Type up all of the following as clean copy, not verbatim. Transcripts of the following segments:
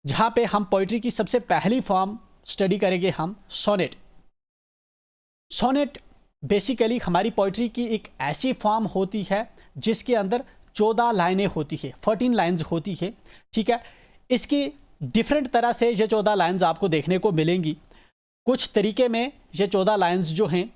जहाँ पे हम पोइट्री की सबसे पहली फॉर्म स्टडी करेंगे हम सोनेट। सोनेट बेसिकली हमारी पोइट्री की एक ऐसी फॉर्म होती है जिसके अंदर 14 लाइनें होती है, 14 लाइन्स होती है। ठीक है, इसकी डिफरेंट तरह से ये 14 लाइन्स आपको देखने को मिलेंगी। कुछ तरीके में ये 14 लाइन्स जो हैं,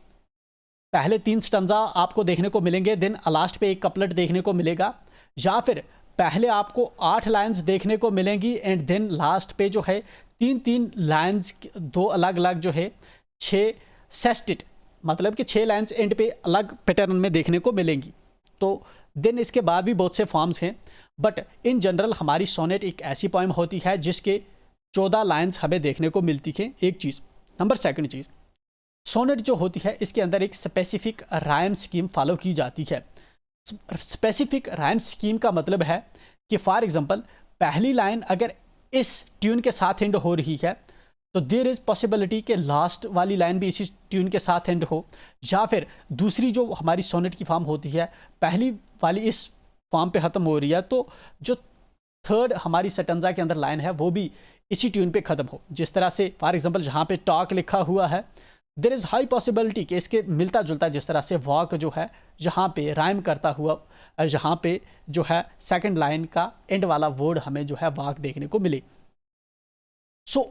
पहले 3 स्टंजा आपको देखने को मिलेंगे, देन लास्ट पे एक कपलेट देखने को मिलेगा, या फिर पहले आपको 8 लाइन्स देखने को मिलेंगी एंड देन लास्ट पे जो है 3-3 लाइन्स, दो अलग अलग जो है 6 सेस्टिट, मतलब कि 6 लाइन्स एंड पे अलग पैटर्न में देखने को मिलेंगी। तो देन इसके बाद भी बहुत से फॉर्म्स हैं, बट इन जनरल हमारी सोनेट एक ऐसी पोएम होती है जिसके 14 लाइन्स हमें देखने को मिलती है। एक चीज़। नंबर सेकंड चीज़, सोनेट जो होती है इसके अंदर एक स्पेसिफिक राइम स्कीम फॉलो की जाती है। स्पेसिफिक राइम स्कीम का मतलब है कि फॉर एग्जांपल पहली लाइन अगर इस ट्यून के साथ एंड हो रही है तो देयर इज़ पॉसिबिलिटी कि लास्ट वाली लाइन भी इसी ट्यून के साथ एंड हो, या फिर दूसरी जो हमारी सोनेट की फॉर्म होती है पहली वाली इस फॉर्म पे ख़त्म हो रही है तो जो थर्ड हमारी सटंजा के अंदर लाइन है वो भी इसी ट्यून पे ख़त्म हो। जिस तरह से फॉर एग्जांपल जहाँ पे टॉक लिखा हुआ है, देर इज़ हाई पॉसिबिलिटी कि इसके मिलता जुलता जिस तरह से वॉक जो है जहाँ पे राइम करता हुआ, जहाँ पे जो है सेकंड लाइन का एंड वाला वर्ड हमें जो है वॉक देखने को मिले।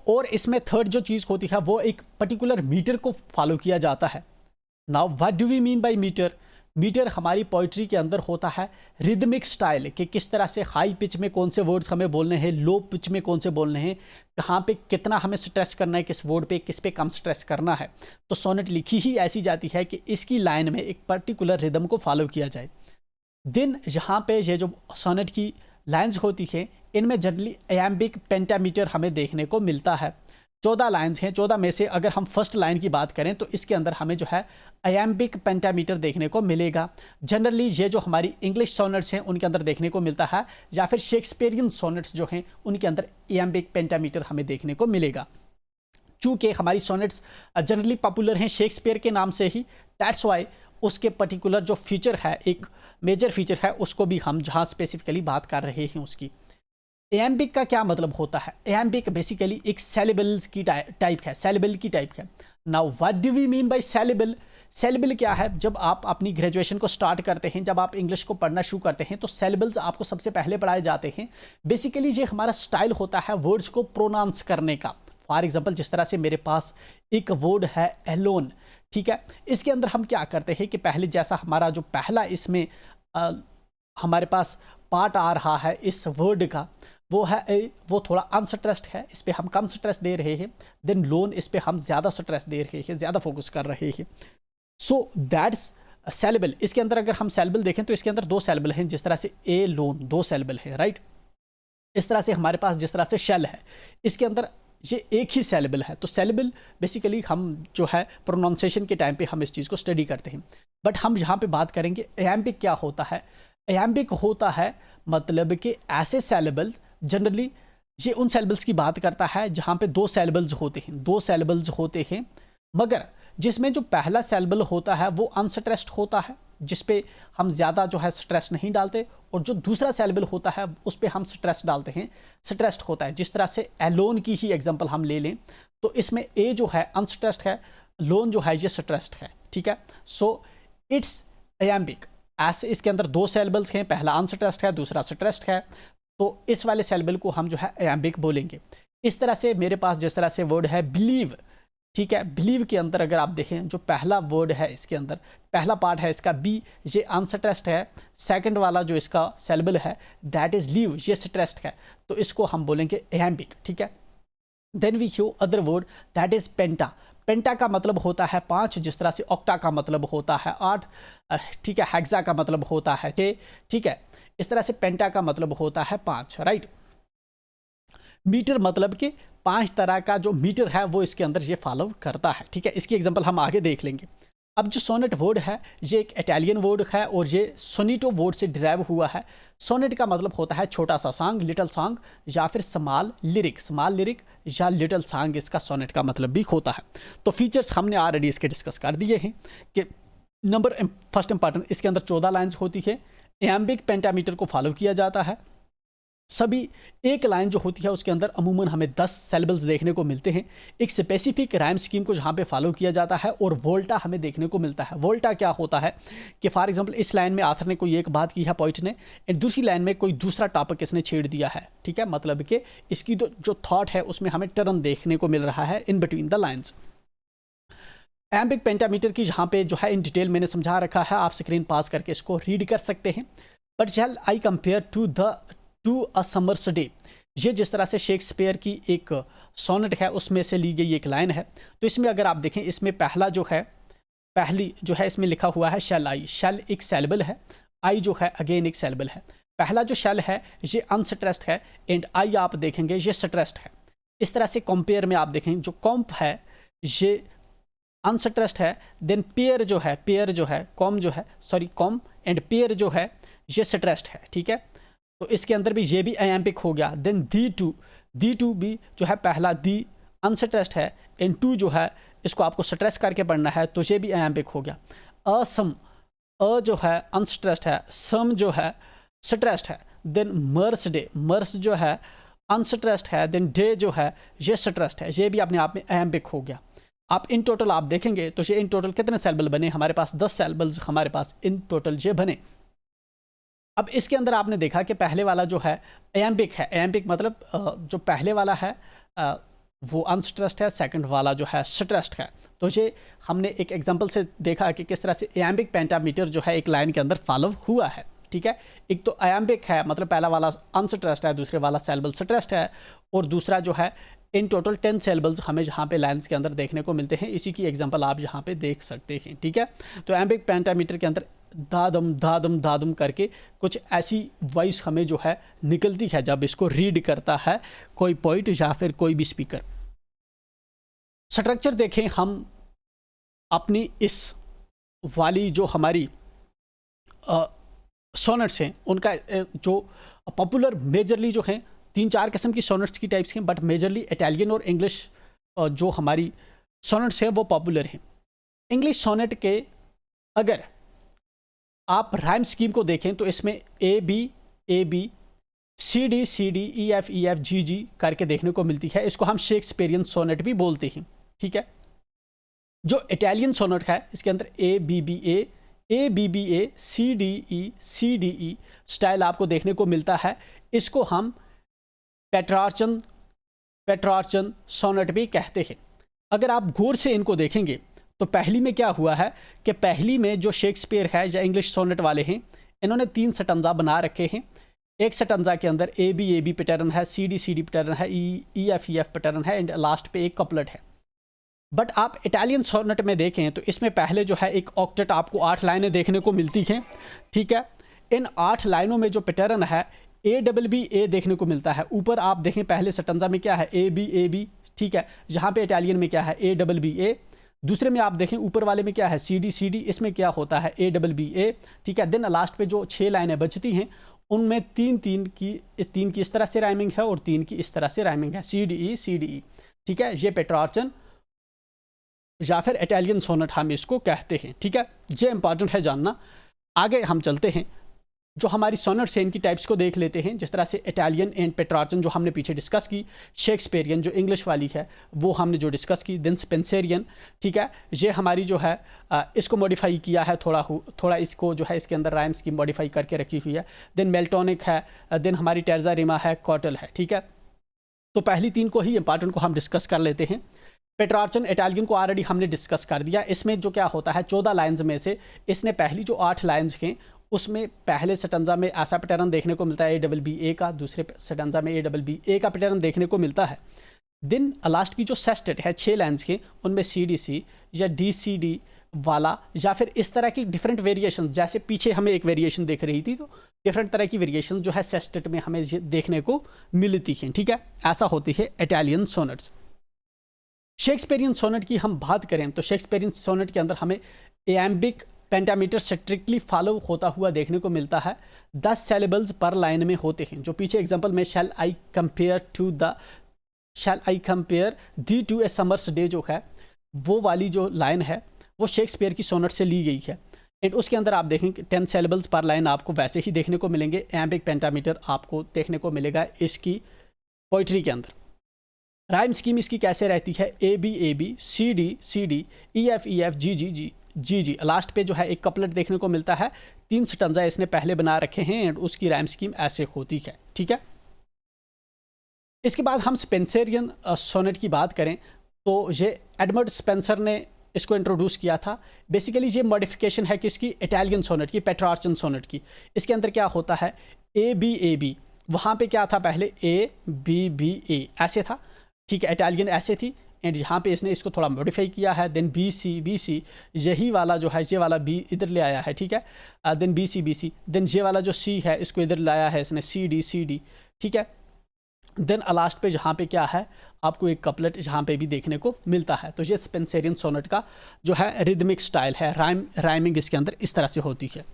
और इसमें थर्ड जो चीज़ होती है वो एक पर्टिकुलर मीटर को फॉलो किया जाता है। Now what do we mean by metre? Metre हमारी पोइट्री के अंदर होता है रिदमिक स्टाइल, कि किस तरह से हाई पिच में कौन से वर्ड्स हमें बोलने हैं, लो पिच में कौन से बोलने हैं, कहाँ पे कितना हमें स्ट्रेस करना है, किस वर्ड पे किस पे कम स्ट्रेस करना है। तो सोनेट लिखी ही ऐसी जाती है कि इसकी लाइन में एक पर्टिकुलर रिदम को फॉलो किया जाए। देन यहाँ पे ये जो सोनेट की लाइन्स होती हैं इनमें जनरली एम्बिक पेंटामीटर हमें देखने को मिलता है। 14 लाइन्स हैं, 14 में से अगर हम फर्स्ट लाइन की बात करें तो इसके अंदर हमें जो है अयम्बिक पेंटामीटर देखने को मिलेगा। जनरली ये जो हमारी इंग्लिश सोनेट्स हैं उनके अंदर देखने को मिलता है, या फिर शेक्सपियरियन सोनेट्स जो हैं उनके अंदर अयम्बिक पेंटामीटर हमें देखने को मिलेगा। चूँकि हमारी सोनेट्स जनरली पॉपुलर हैं शेक्सपियर के नाम से ही, दैट्स वाई उसके पर्टिकुलर जो फीचर है, एक मेजर फीचर है, उसको भी हम जहाँ स्पेसिफिकली बात कर रहे हैं उसकी। एम्बिक का क्या मतलब होता है? एम्बिक बेसिकली एक सेलेबल्स की टाइप है, सेलेबल की टाइप है। Now what do we mean by syllable? Syllable क्या है? जब आप अपनी ग्रेजुएशन को स्टार्ट करते हैं, जब आप इंग्लिश को पढ़ना शुरू करते हैं तो सेलेबल्स आपको सबसे पहले पढ़ाए जाते हैं। बेसिकली ये हमारा स्टाइल होता है वर्ड्स को प्रोनाउंस करने का। फॉर एग्जाम्पल जिस तरह से मेरे पास एक वर्ड है एलोन, ठीक है, इसके अंदर हम क्या करते हैं कि पहले जैसा हमारा जो पहला इसमें हमारे पास पार्ट आ रहा है इस वर्ड का, वो है ए, वो थोड़ा अनस्ट्रेस्ड है, इस पर हम कम स्ट्रेस दे रहे हैं। देन लोन, इस पर हम ज़्यादा स्ट्रेस दे रहे हैं, ज़्यादा फोकस कर रहे हैं। So that's saleable. इसके अंदर अगर हम सेलेबल देखें तो इसके अंदर 2 सेलेबल हैं, जिस तरह से ए लोन 2 सेलेबल है, राइट। इस तरह से हमारे पास जिस तरह से शेल है, इसके अंदर ये एक ही सेलेबल है। तो सेलेबल बेसिकली हम जो है प्रोनाउंसिएशन के टाइम पे हम इस चीज़ को स्टडी करते हैं। बट हम यहाँ पे बात करेंगे एम्बिक क्या होता है। एम्बिक होता है मतलब कि ऐसे सेलेबल्स, जनरली ये उन सेलेबल्स की बात करता है जहाँ पे 2 सेलेबल्स होते हैं, 2 सेलेबल्स होते हैं, मगर जिसमें जो पहला सेलेबल होता है वो अनस्ट्रेस्ड होता है, जिस पे हम ज़्यादा जो है स्ट्रेस नहीं डालते, और जो दूसरा सेलेबल होता है उस पे हम स्ट्रेस डालते हैं, स्ट्रेस्ड होता है। जिस तरह से एलोन की ही एग्जांपल हम ले लें तो इसमें ए जो है अनस्ट्रेस्ड है, लोन जो है ये स्ट्रेस्ड है, ठीक है। So it's iambic. ऐसे इसके अंदर 2 सेलेबल्स हैं, पहला अनस्ट्रेस्ड है, दूसरा स्ट्रेस्ड है, तो इस वाले सेलेबल को हम जो है एम्बिक बोलेंगे। इस तरह से मेरे पास जिस तरह से वर्ड है बिलीव, ठीक है, बिलीव के अंदर अगर आप देखें जो पहला वर्ड है इसके अंदर पहला पार्ट है इसका बी, ये अनस्ट्रेस्ड है। सेकंड वाला जो इसका सेलेबल है दैट इज लीव, ये स्ट्रेस्ड है, तो इसको हम बोलेंगे एम्बिक, ठीक है। Then we have other word that is penta. Penta का मतलब होता है 5, जिस तरह से ऑक्टा का मतलब होता है 8, ठीक है, हेक्सा का मतलब होता है 6, ठीक है। इस तरह से पेंटा का मतलब होता है 5, राइट। मीटर मतलब कि 5 तरह का जो मीटर है वो इसके अंदर ये फॉलो करता है, ठीक है। इसकी एग्जांपल हम आगे देख लेंगे। अब जो सोनेट वर्ड है ये एक इटालियन वर्ड है और ये सोनीटो वर्ड से डिराइव हुआ है। सोनेट का मतलब होता है छोटा सा सॉन्ग, लिटिल सॉन्ग, या फिर स्मॉल लिरिक, स्मॉल लिरिक या लिटिल सॉन्ग इसका सोनेट का मतलब भी होता है। तो फीचर्स हमने ऑलरेडी इसके डिस्कस कर दिए हैं कि नंबर फर्स्ट इंपॉर्टेंट, इसके अंदर 14 लाइन्स होती है, एम्बिक पेंटामीटर को फॉलो किया जाता है, सभी एक लाइन जो होती है उसके अंदर अमूमन हमें 10 सेलेबल्स देखने को मिलते हैं। एक स्पेसिफिक राइम स्कीम को जहाँ पे फॉलो किया जाता है और वोल्टा हमें देखने को मिलता है। वोल्टा क्या होता है कि फॉर एग्जांपल इस लाइन में आथर ने कोई एक बात की है पोइट ने, एंड दूसरी लाइन में कोई दूसरा टॉपिक इसने छेड़ दिया है, ठीक है, मतलब कि इसकी जो थॉट है उसमें हमें टर्न देखने को मिल रहा है in between the lines. Iambic pentameter की जहाँ पे जो है इन डिटेल मैंने समझा रखा है, आप स्क्रीन पास करके इसको रीड कर सकते हैं। But shall I compare to a summer's day, ये जिस तरह से शेक्सपियर की एक सोनेट है उसमें से ली गई एक लाइन है। तो इसमें अगर आप देखें, इसमें पहली जो है इसमें लिखा हुआ है शैल आई। शैल एक सेलेबल है, आई जो है अगेन एक सेलेबल है। पहला जो शैल है ये अनस्ट्रेस्ड है एंड आई आप देखेंगे ये स्ट्रेस्ड है। इस तरह से कंपेयर में आप देखें जो कॉम्प है ये अनस्ट्रेस्ड है, देन पेयर जो है कॉम एंड पेयर जो है ये स्ट्रेस्ड है, ठीक है। तो इसके अंदर भी ये भी आयम्बिक हो गया। देन दी टू भी जो है पहला दी अनस्ट्रेस्ड है एंड टू जो है इसको आपको स्ट्रेस करके पढ़ना है तो ये भी आयम्बिक हो गया। असम जो है अनस्ट्रेस्ड है, सम जो है स्ट्रेस्ड है। देन मर्स जो है अनस्ट्रेस्ड है, देन डे जो है ये स्ट्रेस्ड है, ये भी अपने आप में आयम्बिक हो गया। आप इन टोटल आप देखेंगे तो ये इन टोटल कितने सेलेबल बने, हमारे पास 10 सेलेबल्स हमारे पास इन टोटल ये बने। अब इसके अंदर आपने देखा कि पहले वाला जो है एम्बिक है, एम्बिक मतलब जो पहले वाला है वो अनस्ट्रेस्ड है, सेकंड वाला जो है स्ट्रेस्ड है। तो ये हमने एक एग्जांपल से देखा कि किस तरह से एम्बिक पेंटामीटर जो है एक लाइन के अंदर फॉलो हुआ है, ठीक है। एक तो एम्बिक है मतलब पहला वाला अनस्ट्रेस्ड है, दूसरे वाला सेलेबल स्ट्रेस्ड है, और दूसरा जो है इन टोटल 10 सेलेबल्स हमें जहाँ पे लाइन्स के अंदर देखने को मिलते हैं। इसी की एग्जांपल आप यहाँ पे देख सकते हैं, ठीक है। तो एम्बिक पेंटामीटर के अंदर दादम दादम दादम करके कुछ ऐसी वॉइस हमें जो है निकलती है जब इसको रीड करता है कोई पोइट या फिर कोई भी स्पीकर। स्ट्रक्चर देखें हम अपनी इस वाली जो हमारी सोनेट्स हैं उनका जो पॉपुलर मेजरली जो हैं 3-4 किस्म की सोनेट्स की टाइप्स हैं, बट मेजरली इटालियन और इंग्लिश जो हमारी सोनेट्स हैं वो पॉपुलर हैं। इंग्लिश सोनेट के अगर आप राइम स्कीम को देखें तो इसमें A B C D E F G G करके देखने को मिलती है। इसको हम शेक्सपियरियन सोनेट भी बोलते हैं, ठीक है। जो इटालियन सोनेट है इसके अंदर A B B A C D E style आपको देखने को मिलता है। इसको हम पेट्रार्चन सोनेट भी कहते हैं। अगर आप गौर से इनको देखेंगे तो पहली में क्या हुआ है कि पहली में जो शेक्सपियर है या इंग्लिश सोनेट वाले हैं इन्होंने 3 स्टैंजा बना रखे हैं। एक स्टैंजा के अंदर ए बी पैटर्न है, सी डी पैटर्न है, ई एफ पैटर्न है एंड लास्ट पे एक कपलेट है। बट आप इटालियन सोनेट में देखें तो इसमें पहले जो है एक ऑक्टेट आपको 8 लाइनें देखने को मिलती हैं, ठीक है। इन 8 लाइनों में जो पैटर्न है ए देखने को मिलता है। ऊपर आप देखें पहले स्टैंजा में क्या है ए बी, ठीक है। जहाँ पे इटालियन में क्या है ए। दूसरे में आप देखें ऊपर वाले में क्या है सी डी, इसमें क्या होता है ए, ठीक है। देन लास्ट पे जो 6 लाइनें बचती हैं उनमें 3 की इस तरह से राइमिंग है और 3 की इस तरह से राइमिंग है, सी डी, ठीक है। ये पेट्रार्चन या फिर इटालियन सोनेट हम इसको कहते हैं, ठीक है। ये इंपॉर्टेंट है जानना। आगे हम चलते हैं, जो हमारी सोनेट्स हैं इनकी टाइप्स को देख लेते हैं। जिस तरह से इटालियन एंड पेट्रार्चन जो हमने पीछे डिस्कस की, शेक्सपियरियन जो इंग्लिश वाली है वो हमने जो डिस्कस की, देन स्पेंसरियन, ठीक है। ये हमारी जो है इसको मॉडिफाई किया है थोड़ा इसको जो है इसके अंदर राइम्स की मॉडिफाई करके रखी हुई है। देन मेल्टोनिक है, देन हमारी टेर्जा रिमा है, कॉटल है, ठीक है। तो पहली 3 को ही इंपॉर्टेंट को हम डिस्कस कर लेते हैं। पेट्रार्चन इटालियन को ऑलरेडी हमने डिस्कस कर दिया। इसमें जो क्या होता है 14 लाइन्स में से इसने पहली जो 8 लाइन्स हैं उसमें पहले स्टैंजा में ऐसा पैटर्न देखने को मिलता है ए का, दूसरे स्टैंजा में ए का पैटर्न देखने को मिलता है। देन लास्ट की जो सेस्टेट है 6 लाइन्स के उनमें सी या डी वाला या फिर इस तरह की डिफरेंट वेरिएशन, जैसे पीछे हमें एक वेरिएशन देख रही थी तो डिफरेंट तरह की वेरिएशन जो है सेस्टेट में हमें देखने को मिलती हैं, ठीक है। ऐसा होती है इटालियन सोनेट्स। शेक्सपियरियन सोनेट की हम बात करें तो शेक्सपियरियन सोनेट के अंदर हमें एम्बिक पेंटामीटर स्ट्रिक्टली फॉलो होता हुआ देखने को मिलता है। 10 सेलेबल्स पर लाइन में होते हैं। जो पीछे एग्जांपल में shall I compare thee to a summer's day जो है वो वाली जो लाइन है वो शेक्सपियर की सोनेट से ली गई है। एंड उसके अंदर आप देखेंगे 10 सिलेबल्स पर लाइन आपको वैसे ही देखने को मिलेंगे। एम्बिक पेंटामीटर आपको देखने को मिलेगा इसकी पोइट्री के अंदर। राइम स्कीम इसकी कैसे रहती है, A B C D E F G. Last पे जो है एक कपलेट देखने को मिलता है, 3 स्टंजा इसने पहले बना रखे हैं एंड उसकी राइम स्कीम ऐसे होती है, ठीक है। इसके बाद हम स्पेंसरियन सोनेट की बात करें तो ये एडमंड स्पेंसर ने इसको इंट्रोड्यूस किया था। बेसिकली ये मॉडिफिकेशन है किसकी, इटालियन सोनेट की, पेट्रार्चन सोनेट की। इसके अंदर क्या होता है, ए बी, वहाँ पे क्या था पहले ए बी ऐसे था, ठीक है, इटालियन ऐसे थी एंड यहाँ पे इसने इसको थोड़ा मॉडिफाई किया है। देन बी सी, यही वाला जो है ये वाला बी इधर ले आया है, ठीक है। देन बी सी, देन ये वाला जो सी है इसको इधर लाया है इसने, सी डी, ठीक है। देन लास्ट पे जहाँ पे क्या है आपको एक कपलेट जहाँ पे भी देखने को मिलता है। तो ये स्पेंसरियन सोनेट का जो है रिदमिक स्टाइल है, राइमिंग इसके अंदर इस तरह से होती है।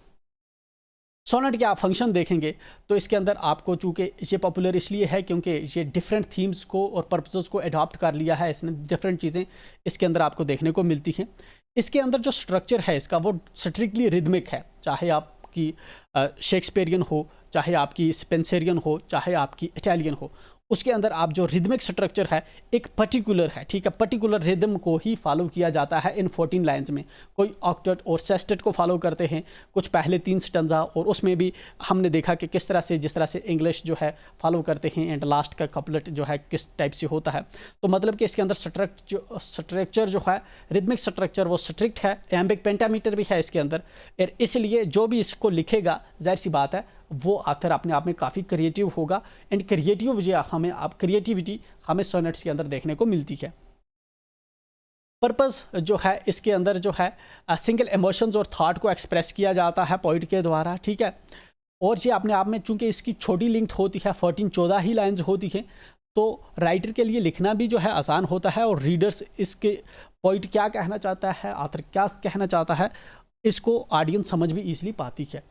सोनेट के आप फंक्शन देखेंगे तो इसके अंदर आपको चूँकि ये पॉपुलर इसलिए है क्योंकि ये डिफरेंट थीम्स को और पर्पसेस को अडॉप्ट कर लिया है इसने, डिफरेंट चीज़ें इसके अंदर आपको देखने को मिलती हैं। इसके अंदर जो स्ट्रक्चर है इसका वो स्ट्रिक्टली रिदमिक है, चाहे आपकी शेक्सपियरियन हो, चाहे आपकी स्पेंसरियन हो, चाहे आपकी इटालियन हो, उसके अंदर आप जो रिदमिक स्ट्रक्चर है एक पर्टिकुलर है, ठीक है, पर्टिकुलर रिदम को ही फॉलो किया जाता है इन 14 लाइंस में। कोई ऑक्टेट और सेस्टेट को फॉलो करते हैं, कुछ पहले 3 स्टंजा, और उसमें भी हमने देखा कि किस तरह से, जिस तरह से इंग्लिश जो है फॉलो करते हैं एंड लास्ट का कपलेट जो है किस टाइप से होता है। तो मतलब कि इसके अंदर स्ट्रक्चर जो है रिदमिक स्ट्रक्चर वो स्ट्रिक्ट है। एम्बिक पेंटामीटर भी है इसके अंदर, और इसलिए जो भी इसको लिखेगा जाहिर सी बात है वो आथर अपने आप में काफ़ी क्रिएटिव होगा एंड क्रिएटिविटी हमें सोनेट्स के अंदर देखने को मिलती है। पर्पस जो है इसके अंदर जो है सिंगल इमोशंस और थॉट को एक्सप्रेस किया जाता है पोइट के द्वारा, ठीक है। और ये अपने आप में चूंकि इसकी छोटी लेंथ होती है, 14 ही लाइंस होती हैं, तो राइटर के लिए लिखना भी जो है आसान होता है और रीडर्स इसके पोइट क्या कहना चाहता है, आथर क्या कहना चाहता है, इसको ऑडियंस समझ भी ईजिली पाती है।